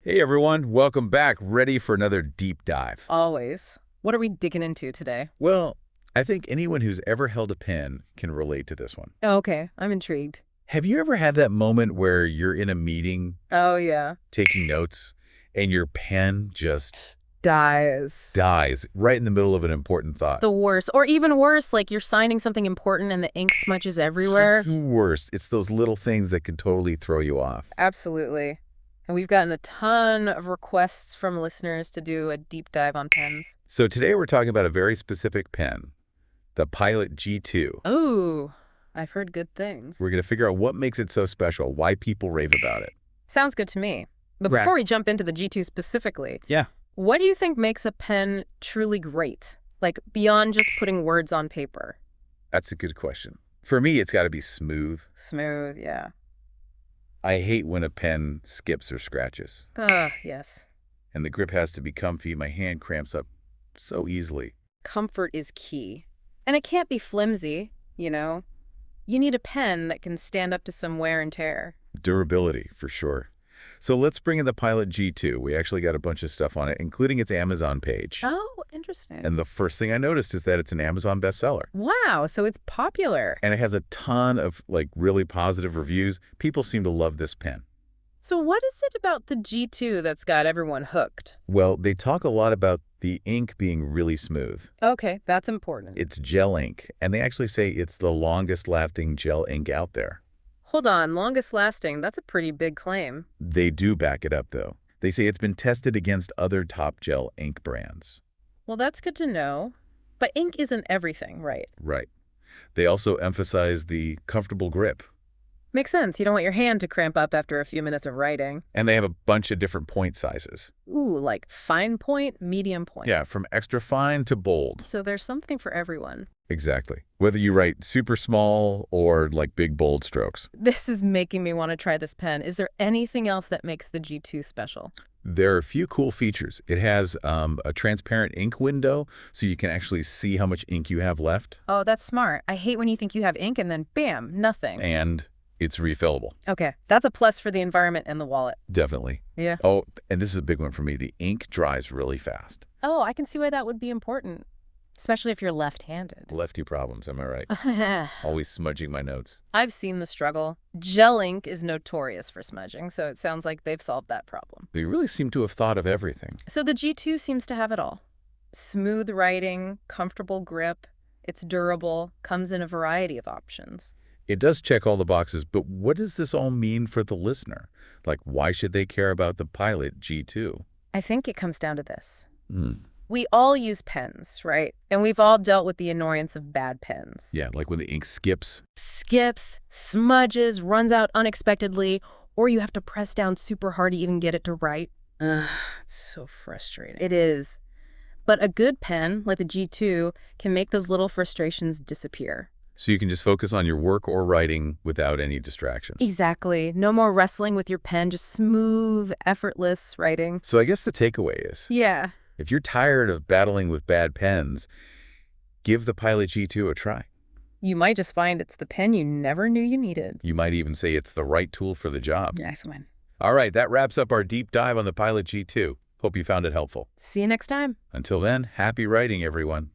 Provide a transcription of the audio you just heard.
Hey everyone, welcome back. Ready for another deep dive. Always. What are we digging into today? Well, I think anyone who's ever held a pen can relate to this one. Oh, okay, I'm intrigued. Have you ever had that moment where you're in a meeting Oh, yeah. taking notes and your pen just Dies. dies right in the middle of an important thought? The worst. Or even worse, like you're signing something important and the ink smudges everywhere. It's the worst. It's those little things that can totally throw you off. Absolutely. And we've gotten a ton of requests from listeners to do a deep dive on pens. So today we're talking about a very specific pen, the Pilot G2. Oh, I've heard good things. We're going to figure out what makes it so special, why people rave about it. Sounds good to me. But Right. before we jump into the G2 specifically, Yeah. what do you think makes a pen truly great? Like beyond just putting words on paper? That's a good question. For me, it's got to be smooth. Smooth, yeah. I hate when a pen skips or scratches. Yes. And the grip has to be comfy. My hand cramps up so easily. Comfort is key. And it can't be flimsy, you know? You need a pen that can stand up to some wear and tear. Durability, for sure. So let's bring in the Pilot G2. We actually got a bunch of stuff on it, including its Amazon page. Oh, interesting. And the first thing I noticed is that it's an Amazon bestseller. Wow, so it's popular. And it has a ton of, really positive reviews. People seem to love this pen. So what is it about the G2 that's got everyone hooked? Well, they talk a lot about the ink being really smooth. Okay, that's important. It's gel ink, and they actually say it's the longest-lasting gel ink out there. Hold on, longest lasting, that's a pretty big claim. They do back it up, though. They say it's been tested against other top gel ink brands. Well, that's good to know. But ink isn't everything, right? Right. They also emphasize the comfortable grip. Makes sense. You don't want your hand to cramp up after a few minutes of writing. And they have a bunch of different point sizes. Ooh, like fine point, medium point. Yeah, from extra fine to bold. So there's something for everyone. Exactly. Whether you write super small or big, bold strokes. This is making me want to try this pen. Is there anything else that makes the G2 special? There are a few cool features. It has a transparent ink window, so you can actually see how much ink you have left. Oh, that's smart. I hate when you think you have ink and then bam, nothing. And it's refillable. Okay, that's a plus for the environment and the wallet. Definitely. Yeah. Oh, and this is a big one for me. The ink dries really fast. Oh, I can see why that would be important. Especially if you're left-handed. Lefty problems, am I right? Always smudging my notes. I've seen the struggle. Gel ink is notorious for smudging, so it sounds like they've solved that problem. They really seem to have thought of everything. So the G2 seems to have it all. Smooth writing, comfortable grip, it's durable, comes in a variety of options. It does check all the boxes, but what does this all mean for the listener? Why should they care about the Pilot G2? I think it comes down to this. We all use pens, right? And we've all dealt with the annoyance of bad pens. Yeah, like when the ink skips. Skips, smudges, runs out unexpectedly, or you have to press down super hard to even get it to write. Ugh, it's so frustrating. It is. But a good pen, like the G2, can make those little frustrations disappear. So you can just focus on your work or writing without any distractions. Exactly. No more wrestling with your pen, just smooth, effortless writing. So I guess the takeaway is, Yeah. if you're tired of battling with bad pens, give the Pilot G2 a try. You might just find it's the pen you never knew you needed. You might even say it's the right tool for the job. Nice one. All right, that wraps up our deep dive on the Pilot G2. Hope you found it helpful. See you next time. Until then, happy writing, everyone.